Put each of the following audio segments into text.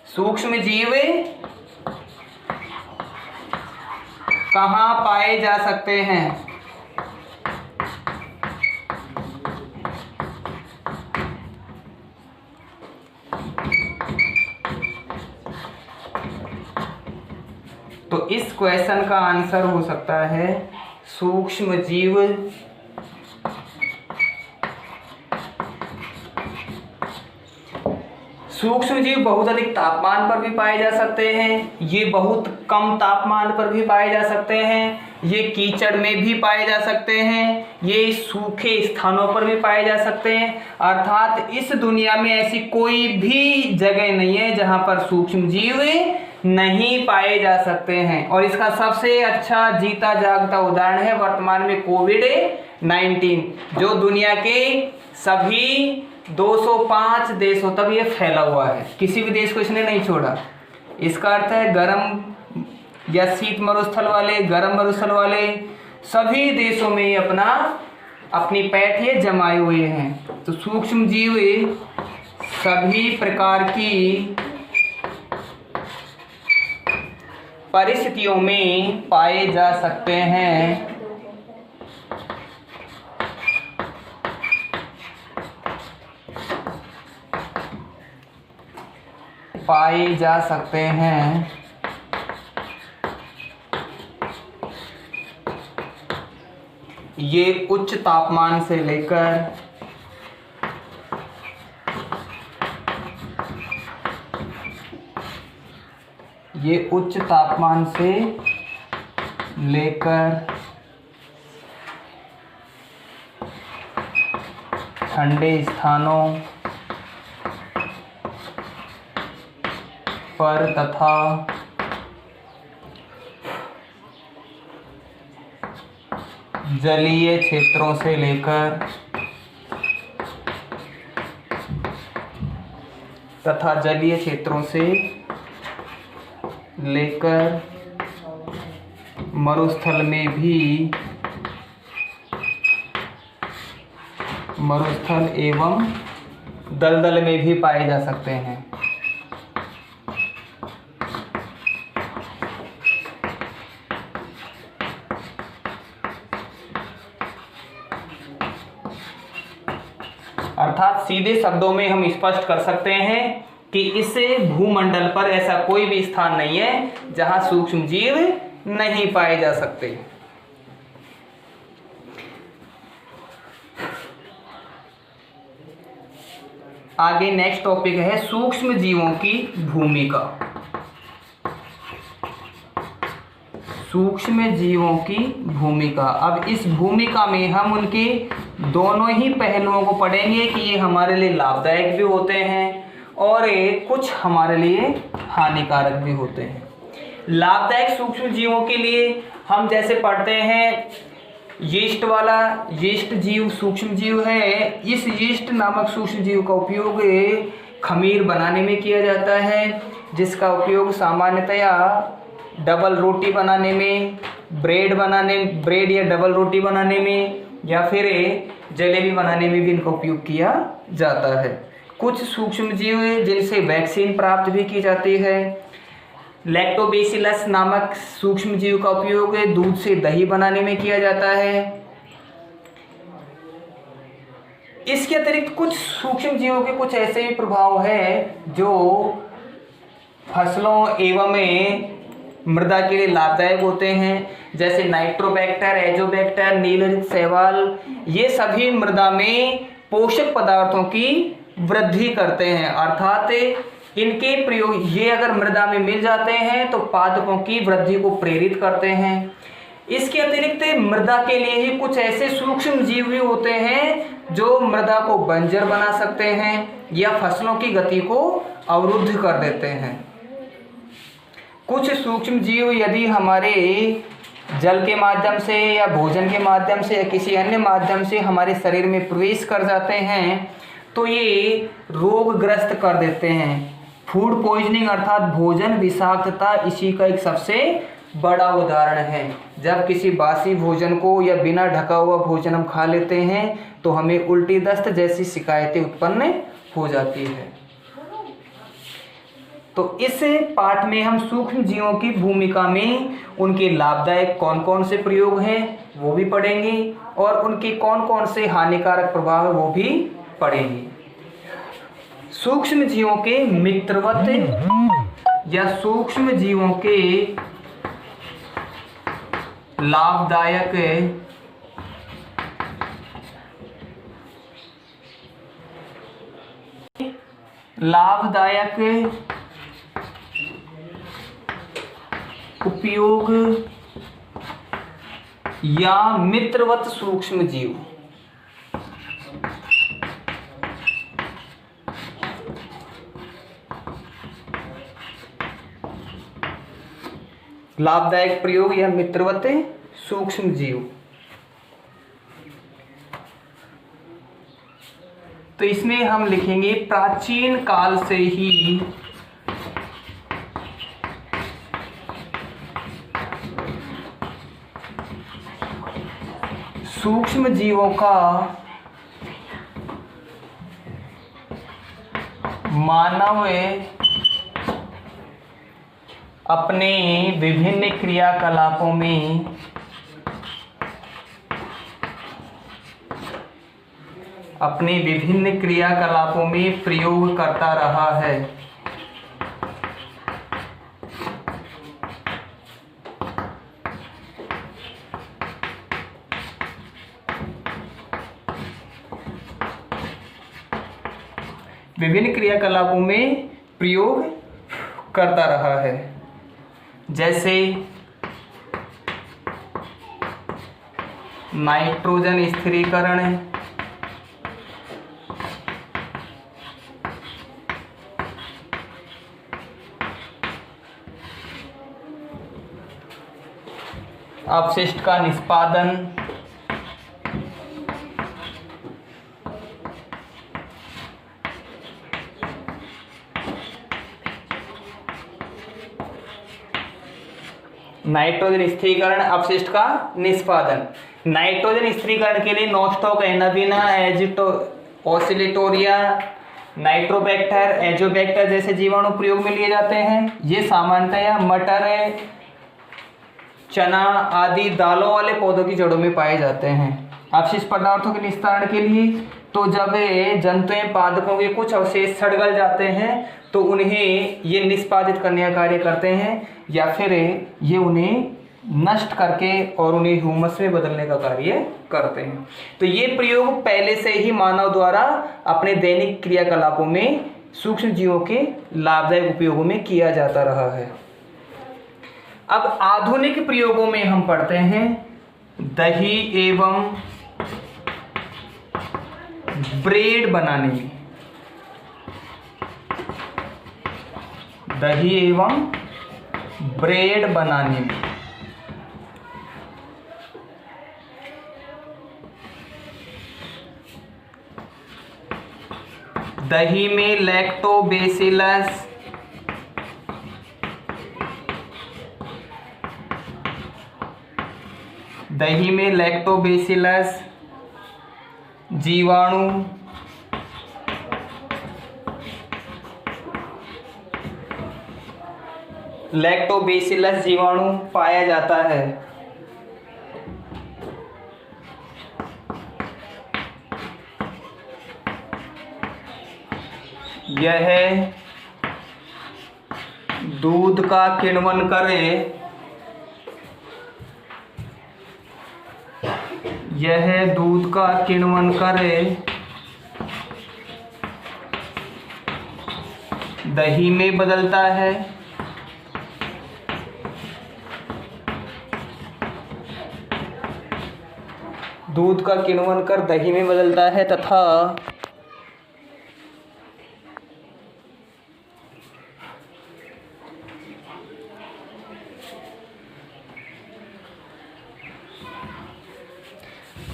सूक्ष्म जीव कहाँ पाए जा सकते हैं? तो इस क्वेश्चन का आंसर हो सकता है सूक्ष्म जीव बहुत अधिक तापमान पर भी पाए जा सकते हैं, ये बहुत कम तापमान पर भी पाए जा सकते हैं, ये कीचड़ में भी पाए जा सकते हैं, ये सूखे स्थानों पर भी पाए जा सकते हैं। अर्थात इस दुनिया में ऐसी कोई भी जगह नहीं है जहां पर सूक्ष्म जीव नहीं पाए जा सकते हैं। और इसका सबसे अच्छा जीता जागता उदाहरण है वर्तमान में कोविड-19, जो दुनिया के सभी 205 देशों तक ये फैला हुआ है, किसी भी देश को इसने नहीं छोड़ा। इसका अर्थ है गर्म या शीत मरुस्थल वाले, गर्म मरुस्थल वाले सभी देशों में ये अपनी पैठ ये जमाए हुए हैं। तो सूक्ष्म जीव सभी प्रकार की परिस्थितियों में पाए जा सकते हैं। ये उच्च तापमान से लेकर ठंडे स्थानों पर तथा जलीय क्षेत्रों से लेकर मरुस्थल एवं दलदल में भी पाए जा सकते हैं। अर्थात सीधे शब्दों में हम स्पष्ट कर सकते हैं कि इस भूमंडल पर ऐसा कोई भी स्थान नहीं है जहां सूक्ष्म जीव नहीं पाए जा सकते। आगे नेक्स्ट टॉपिक है सूक्ष्म जीवों की भूमिका। अब इस भूमिका में हम उनके दोनों ही पहलुओं को पढ़ेंगे कि ये हमारे लिए लाभदायक भी होते हैं और कुछ हमारे लिए हानिकारक भी होते हैं। लाभदायक सूक्ष्म जीवों के लिए हम जैसे पढ़ते हैं यीस्ट जीव सूक्ष्म जीव है। इस यीस्ट नामक सूक्ष्म जीव का उपयोग खमीर बनाने में किया जाता है, जिसका उपयोग सामान्यतया डबल रोटी बनाने में, ब्रेड या डबल रोटी बनाने में या फिर जलेबी बनाने में भी इनका उपयोग किया जाता है। कुछ सूक्ष्म जीव जिनसे वैक्सीन प्राप्त भी की जाती है। लैक्टोबैसिलस नामक सूक्ष्म जीव का उपयोग दूध से दही बनाने में किया जाता है। इसके अतिरिक्त कुछ सूक्ष्म जीवों के कुछ ऐसे भी प्रभाव हैं जो फसलों एवं मृदा के लिए लाभदायक होते हैं, जैसे नाइट्रोबैक्टर, एजोबैक्टर, नीलरित शैवाल। ये सभी मृदा में पोषक पदार्थों की वृद्धि करते हैं। अर्थात इनके प्रयोग ये अगर मृदा में मिल जाते हैं तो पादपों की वृद्धि को प्रेरित करते हैं। इसके अतिरिक्त मृदा के लिए ही कुछ ऐसे सूक्ष्म जीव भी होते हैं जो मृदा को बंजर बना सकते हैं या फसलों की गति को अवरुद्ध कर देते हैं। कुछ सूक्ष्म जीव यदि हमारे जल के माध्यम से या भोजन के माध्यम से या किसी अन्य माध्यम से हमारे शरीर में प्रवेश कर जाते हैं तो ये रोगग्रस्त कर देते हैं। फूड पॉइजनिंग अर्थात भोजन विषाक्तता इसी का एक सबसे बड़ा उदाहरण है। जब किसी बासी भोजन को या बिना ढका हुआ भोजन हम खा लेते हैं तो हमें उल्टी दस्त जैसी शिकायतें उत्पन्न हो जाती है। तो इस पाठ में हम सूक्ष्म जीवों की भूमिका में उनके लाभदायक कौन कौन से प्रयोग हैं वो भी पढ़ेंगे और उनके कौन कौन से हानिकारक प्रभाव है वो भी पढ़ेंगे। सूक्ष्म जीवों के मित्रवत या सूक्ष्म जीवों के लाभदायक उपयोग या मित्रवत सूक्ष्म जीव। लाभदायक प्रयोग या मित्रवत सूक्ष्म जीव। तो इसमें हम लिखेंगे प्राचीन काल से ही सूक्ष्म जीवों का मानव अपने विभिन्न क्रियाकलापों में प्रयोग करता रहा है। विभिन्न क्रियाकलापों में प्रयोग करता रहा है, जैसे नाइट्रोजन स्थिरीकरण, अपशिष्ट का निष्पादन, नाइट्रोजन स्थिरीकरण, अपशिष्ट का निष्पादन। नाइट्रोजन स्थिरीकरण के लिए Nostoc, anabaena, Oscillatoria, Nitrobacter, Azotobacter जैसे जीवाणु प्रयोग में लिए जाते हैं। ये सामान्यतया मटर, चना आदि दालों वाले पौधों की जड़ों में पाए जाते हैं। अपशिष्ट पदार्थों के निस्तारण के लिए तो जब जंतुएं पादपों के कुछ अवशेष सड़ गल जाते हैं तो उन्हें ये निष्पादित करने का कार्य करते हैं या फिर ये उन्हें नष्ट करके और उन्हें ह्यूमस में बदलने का कार्य करते हैं। तो ये प्रयोग पहले से ही मानव द्वारा अपने दैनिक क्रियाकलापों में सूक्ष्म जीवों के लाभदायक उपयोगों में किया जाता रहा है। अब आधुनिक प्रयोगों में हम पढ़ते हैं दही एवं ब्रेड बनाने में। दही एवं ब्रेड बनाने में दही में लैक्टोबैसिलस जीवाणु पाया जाता है। यह दूध का किण्वन करे, दही में बदलता है। दूध का किण्वन कर दही में बदलता है तथा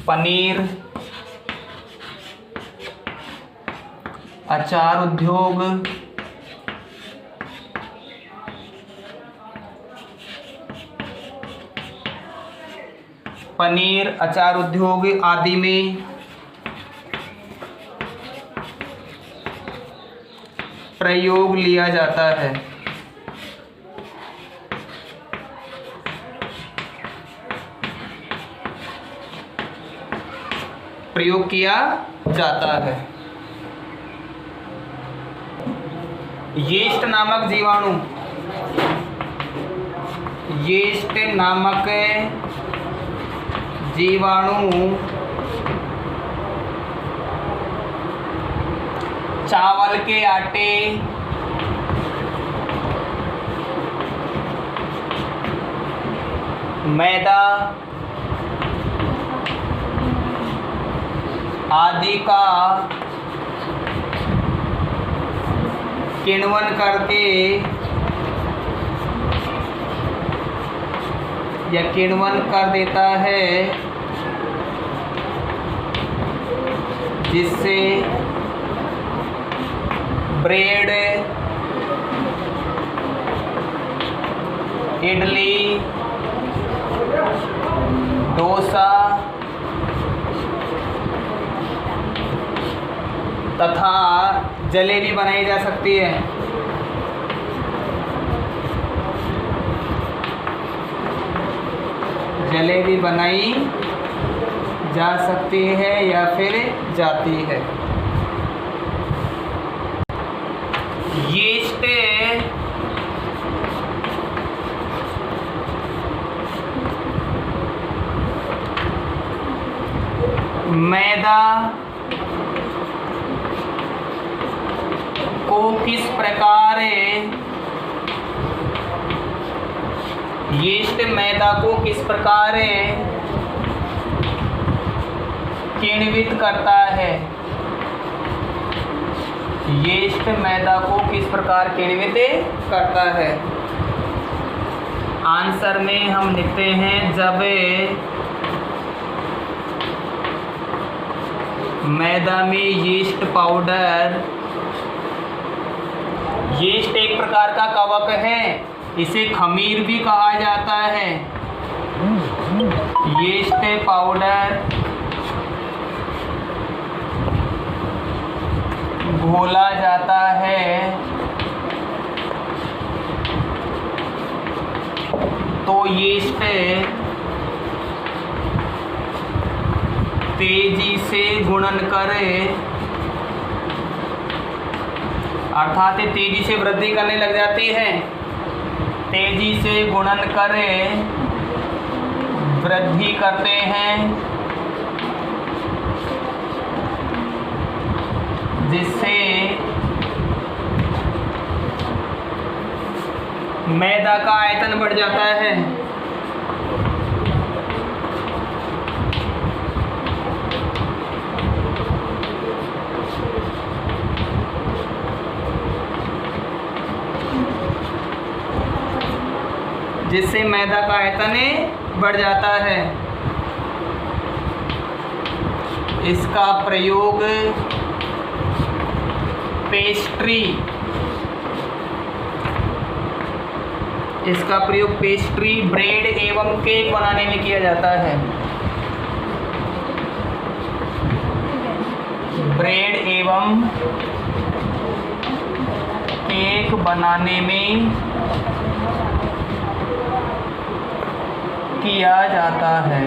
पनीर, अचार उद्योग, आदि में प्रयोग लिया जाता है। प्रयोग किया जाता है। यीस्ट नामक जीवाणु, यीस्ट नामक जीवाणु चावल के आटे, मैदा आदि का किण्वन करके या किण्वन कर देता है, जिससे ब्रेड, इडली, डोसा तथा जलेबी बनाई जा सकती है। जलेबी बनाई जा सकती है या फिर जाती है। यीस्ट मैदा को किस प्रकार, यीस्ट मैदा को किस प्रकार किण्वित करता है, यीस्ट मैदा को किस प्रकार किण्वित करता है। आंसर में हम लिखते हैं जब मैदा में यीस्ट पाउडर, यीस्ट एक प्रकार का कवक है, इसे खमीर भी कहा जाता है। यीस्ट पाउडर घोला जाता है तो यीस्ट तेजी से गुणन करे, अर्थात तेजी से वृद्धि करने लग जाती है। तेजी से गुणन करे, वृद्धि करते हैं, जिससे मैदा का आयतन बढ़ जाता है। जिससे मैदा का आयतन बढ़ जाता है। इसका प्रयोग पेस्ट्री, इसका प्रयोग पेस्ट्री, ब्रेड एवं केक बनाने में किया जाता है। ब्रेड एवं केक बनाने में किया जाता है।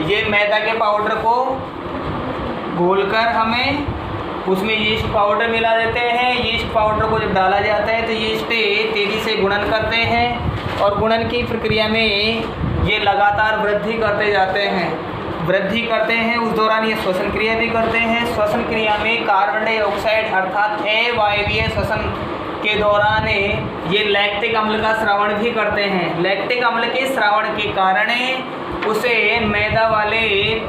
ये मैदा के पाउडर को घोलकर हमें उसमें यीस्ट पाउडर मिला देते हैं। यीस्ट पाउडर को जब डाला जाता है तो यीस्ट तेज़ी से गुणन करते हैं और गुणन की प्रक्रिया में ये लगातार वृद्धि करते जाते हैं। वृद्धि करते हैं उस दौरान ये श्वसन क्रिया भी करते हैं। श्वसन क्रिया में कार्बन डाइऑक्साइड अर्थात अवायवीय श्वसन के दौरान ये लैक्टिक अम्ल का स्रावण भी करते हैं। लैक्टिक अम्ल के स्रावण के कारण उसे मैदा वाले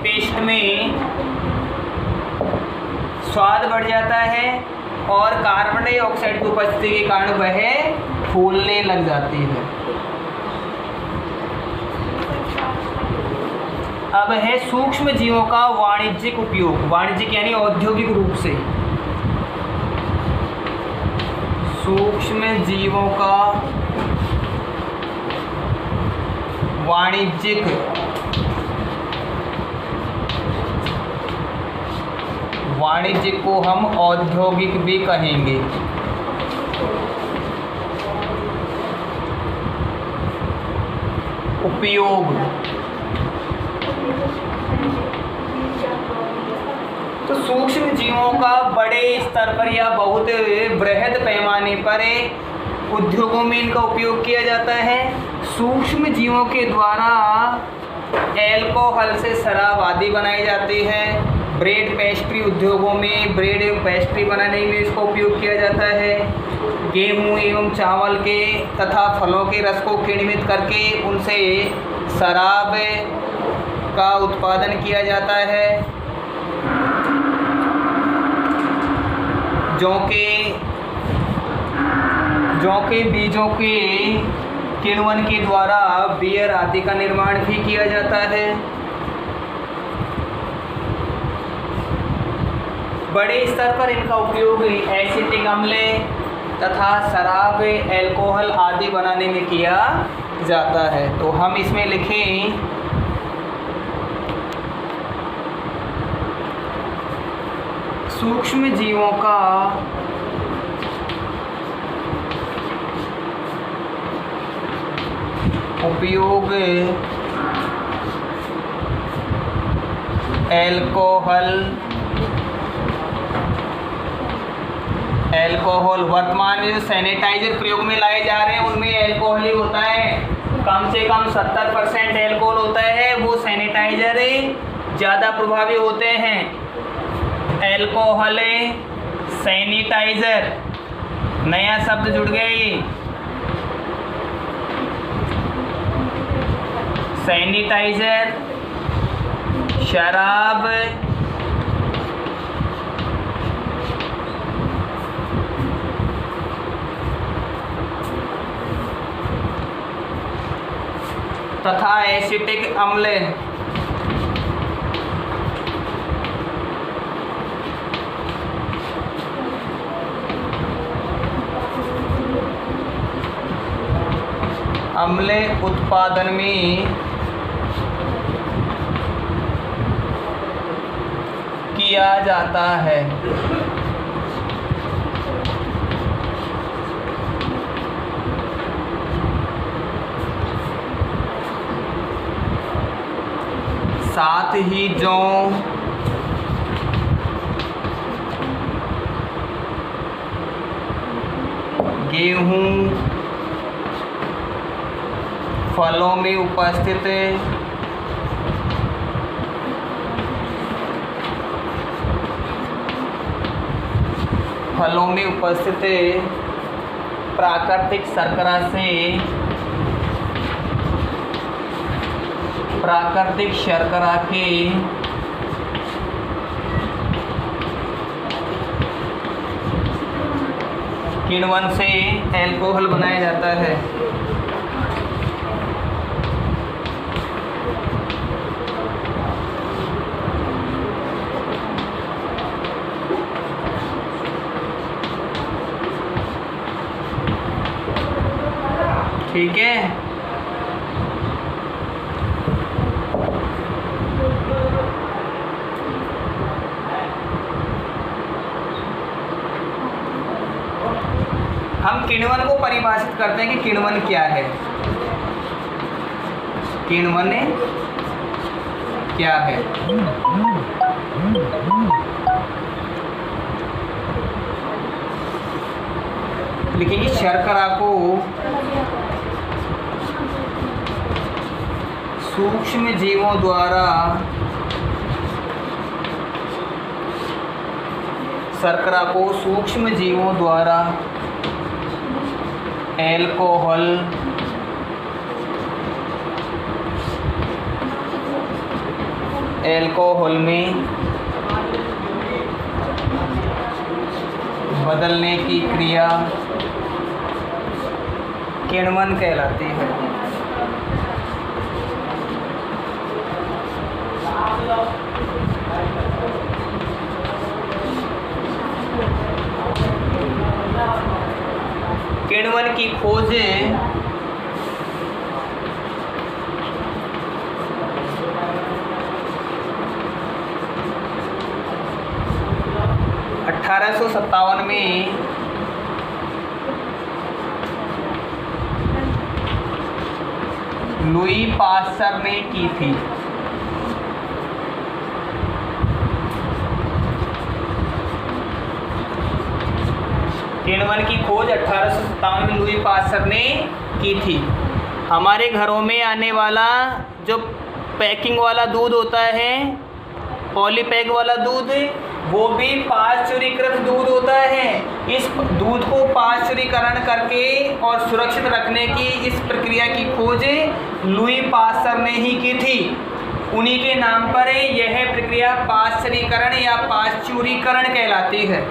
पेस्ट में स्वाद बढ़ जाता है और कार्बन डाइऑक्साइड की उपस्थिति के कारण वह फूलने लग जाती है। अब है सूक्ष्म जीवों का वाणिज्यिक उपयोग। वाणिज्यिक यानी औद्योगिक रूप से। सूक्ष्म जीवों का वाणिज्यिक वाणिज्यिक को हम औद्योगिक भी कहेंगे। उपयोग। तो सूक्ष्म जीवों का बड़े स्तर पर या बहुत बृहद पैमाने पर उद्योगों में इनका उपयोग किया जाता है। सूक्ष्म जीवों के द्वारा एल्कोहल से शराब आदि बनाई जाती है। ब्रेड पेस्ट्री उद्योगों में ब्रेड एवं पेस्ट्री बनाने में इसका उपयोग किया जाता है। गेहूं एवं चावल के तथा फलों के रस को किण्वित करके उनसे शराब का उत्पादन किया जाता है। जौ के बीजों के किण्वन के द्वारा बियर आदि का निर्माण भी किया जाता है। बड़े स्तर पर इनका उपयोग एसिटिक अम्ल तथा शराब, एल्कोहल आदि बनाने में किया जाता है। तो हम इसमें लिखें सूक्ष्म जीवों का उपयोग एल्कोहल वर्तमान में जो सैनिटाइजर प्रयोग में लाए जा रहे हैं उनमें एल्कोहल ही होता है। कम से कम 70% एल्कोहल होता है, वो सैनिटाइजर ज़्यादा प्रभावी होते हैं। एल्कोहल सैनिटाइजर नया शब्द जुड़ गया ये। सैनिटाइजर, शराब, तथा एसिटिक अम्ल उत्पादन में किया जाता है। साथ ही जौ, गेहूं, फलों में उपस्थित प्राकृतिक शर्करा के किण्वन से एल्कोहल बनाया जाता है। ठीक है। हम किण्वन को परिभाषित करते हैं कि किण्वन क्या है। किण्वन क्या है? लिखेंगे शर्करा को सूक्ष्म जीवों द्वारा एल्कोहल में बदलने की क्रिया किण्वन कहलाती है। किण्वन की खोज 1857 में लुई पास्चर ने की थी। किण्वन की खोज 1857 में लुई पास्चर ने की थी। हमारे घरों में आने वाला जो पैकिंग वाला दूध होता है, पॉलीपैक वाला दूध, वो भी पाश्चुरीकृत दूध होता है। इस दूध को पाश्चुरीकरण करके और सुरक्षित रखने की इस प्रक्रिया की खोज लुई पास्चर ने ही की थी। उन्हीं के नाम पर यह प्रक्रिया पाश्चुरीकरण या पाश्चुरीकरण कहलाती है।